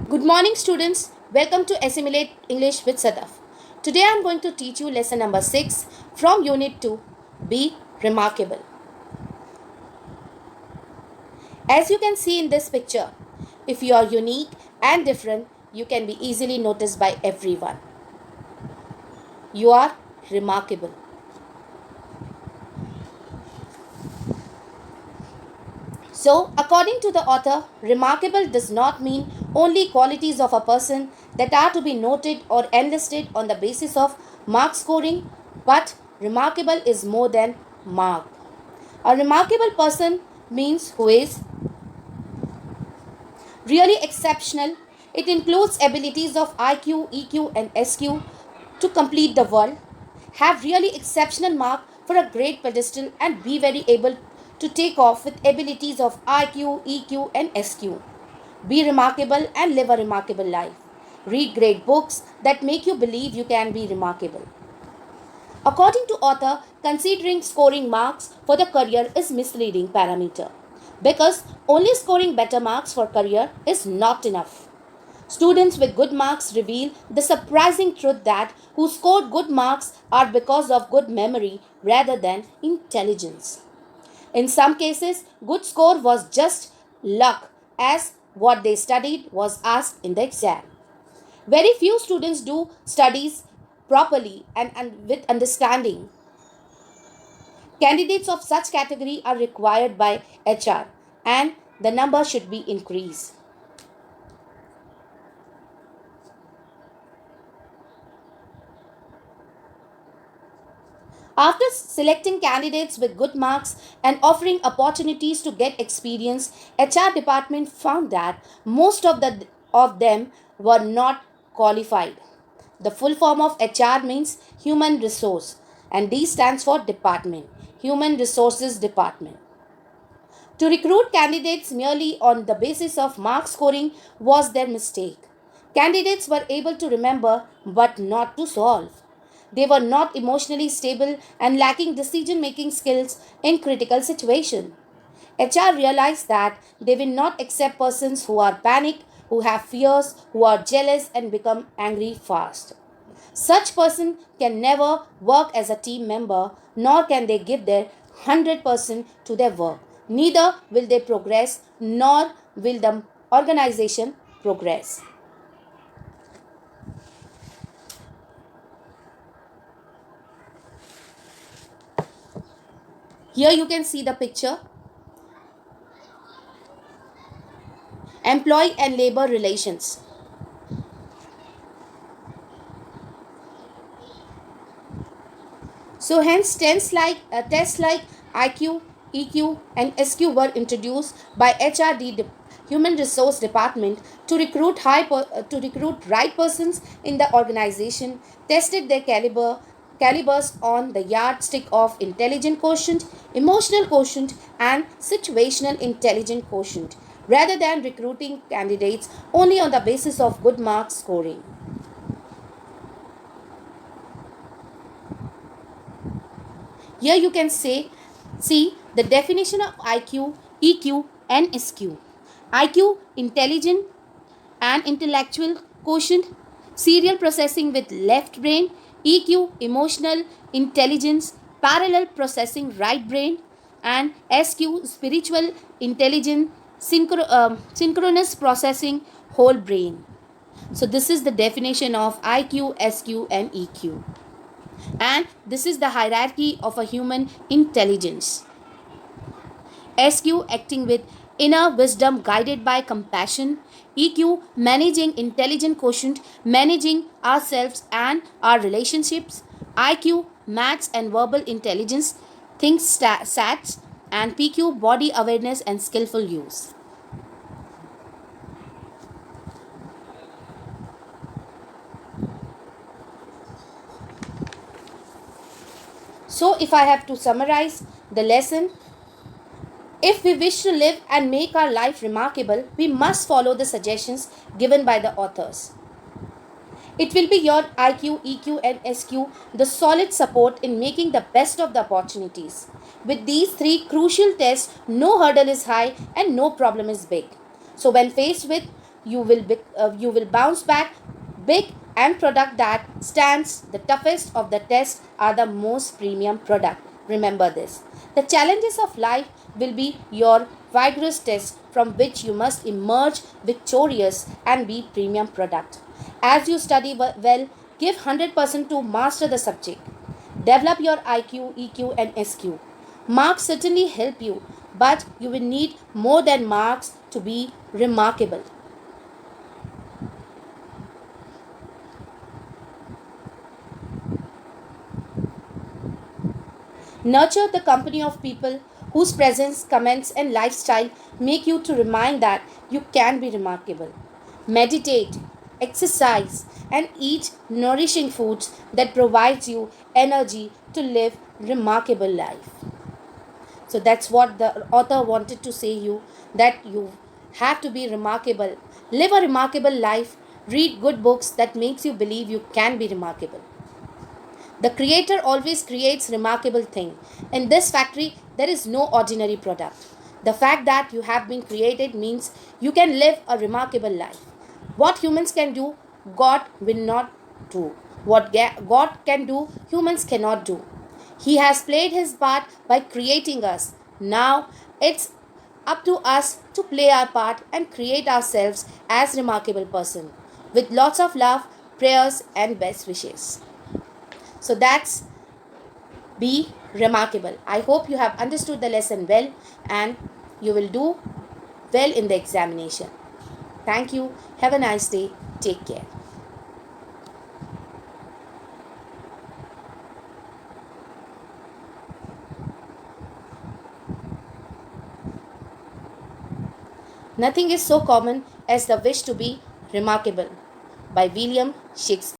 Good morning, students. Welcome to Assimilate English with Sadaf. Today I am going to teach you lesson number 6 from Unit 2. Be remarkable. As you can see in this picture, if you are unique and different, you can be easily noticed by everyone. You are remarkable. So, according to the author, remarkable does not mean only qualities of a person that are to be noted or enlisted on the basis of mark scoring, but remarkable is more than mark. A remarkable person means who is really exceptional. It includes abilities of IQ, EQ, and SQ to complete the world, have really exceptional mark for a great pedestal, and be very able to take off with abilities of IQ, EQ, and SQ. Be remarkable and live a remarkable life. Read great books that make you believe you can be remarkable. According to author, considering scoring marks for the career is misleading parameter because only scoring better marks for career is not enough. Students with good marks reveal the surprising truth that who scored good marks are because of good memory rather than intelligence. In some cases, good score was just luck as what they studied was asked in the exam. Very few students do studies properly and with understanding. Candidates of such category are required by HR and the number should be increased. After selecting candidates with good marks and offering opportunities to get experience, HR department found that most of them were not qualified. The full form of HR means human resource and D stands for department, human resources department. To recruit candidates merely on the basis of mark scoring was their mistake. Candidates were able to remember but not to solve. They were not emotionally stable and lacking decision making skills in critical situations. HR realized that they will not accept persons who are panicked, who have fears, who are jealous and become angry fast. Such person can never work as a team member nor can they give their 100% to their work. Neither will they progress nor will the organization progress. Here you can see the picture. Employee and labor relations. So hence tests like IQ, EQ and SQ were introduced by Human Resource Department to recruit right persons in the organization, tested their calibers on the yardstick of intelligent quotient, emotional quotient and situational intelligent quotient rather than recruiting candidates only on the basis of good mark scoring. Here you can see the definition of IQ, EQ and SQ. IQ, intelligent and intellectual quotient, serial processing with left brain, EQ, emotional intelligence, parallel processing right brain, and SQ, spiritual intelligence, synchronous processing whole brain. So this is the definition of IQ, SQ and EQ. And this is the hierarchy of a human intelligence. SQ acting with inner wisdom guided by compassion. EQ managing intelligent quotient, managing ourselves and our relationships. IQ maths and verbal intelligence, think stats, and PQ body awareness and skillful use. So if I have to summarize the lesson, if we wish to live and make our life remarkable, we must follow the suggestions given by the authors. It will be your IQ, EQ and SQ the solid support in making the best of the opportunities. With these three crucial tests, no hurdle is high and no problem is big. So when faced with you will bounce back big, and product that stands the toughest of the test are the most premium product. Remember this. The challenges of life will be your vigorous test from which you must emerge victorious and be premium product. As you study well, give 100% to master the subject. Develop your IQ, EQ, and SQ. Marks certainly help you, but you will need more than marks to be remarkable. Nurture the company of people whose presence, comments, and lifestyle make you to remind that you can be remarkable. Meditate, exercise, and eat nourishing foods that provides you energy to live remarkable life. So that's what the author wanted to say you, that you have to be remarkable. Live a remarkable life. Read good books that makes you believe you can be remarkable. The creator always creates remarkable thing. In this factory, there is no ordinary product. The fact that you have been created means you can live a remarkable life. What humans can do, God will not do. What God can do, humans cannot do. He has played his part by creating us. Now it's up to us to play our part and create ourselves as remarkable person with lots of love, prayers and best wishes. So that's be remarkable. I hope you have understood the lesson well and you will do well in the examination. Thank you. Have a nice day. Take care. Nothing is so common as the wish to be remarkable by William Shakespeare.